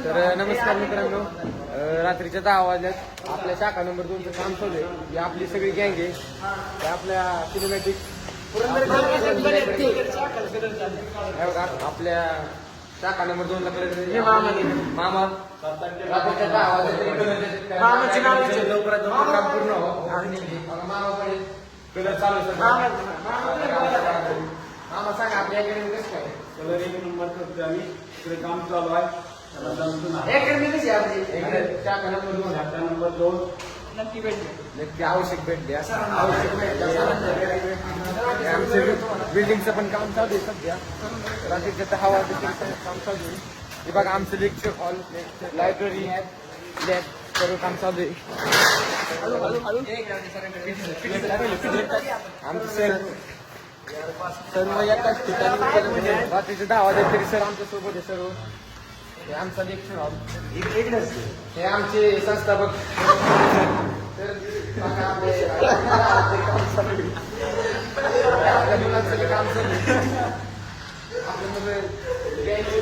तर नमस्कार मित्रांनो, रात्रीच्या 10 वाजल्यात आपल्या शाखा नंबर 2चं काम चालू आहे. ही आपली सगळी गँग आहे. ते आपल्या सिनेमॅटिक आपल्या शाखा नंबर 2 ला मामा रात्रीच्या 10 वाजल्यात लवकरात लवकर काम पूर्ण व्हावं. मामाकडे कलर चालू आहे. मामा सांगा आपल्या अकॅडमी कसं काय कलर एक नंबर करतोय आम्ही. इकडे काम चालू आहे. शाखा नंबर 2 नक्की आवश्यक भेट द्या. आवश्यक भेट द्या. आमचं बिल्डिंगचं पण काम चालू आहे सध्या. रात्रीच्या 10 वाजेपर्यंत काम चालू आहे. हे बघा आमचं लेक्चर हॉल, लायब्ररी, लॅब सर्व काम चालू आहे. आमचं सर सर्व एकाच ठिकाणी म्हणजे रात्रीच्या 10 वाजे तरी सर आमच्या सोबत आहे. सर्व हे आमचा लेक्चर हॉल, हे आमचे संस्थापक तर आपल्या मुलांचं काम चालू आमचा विद्यार्थी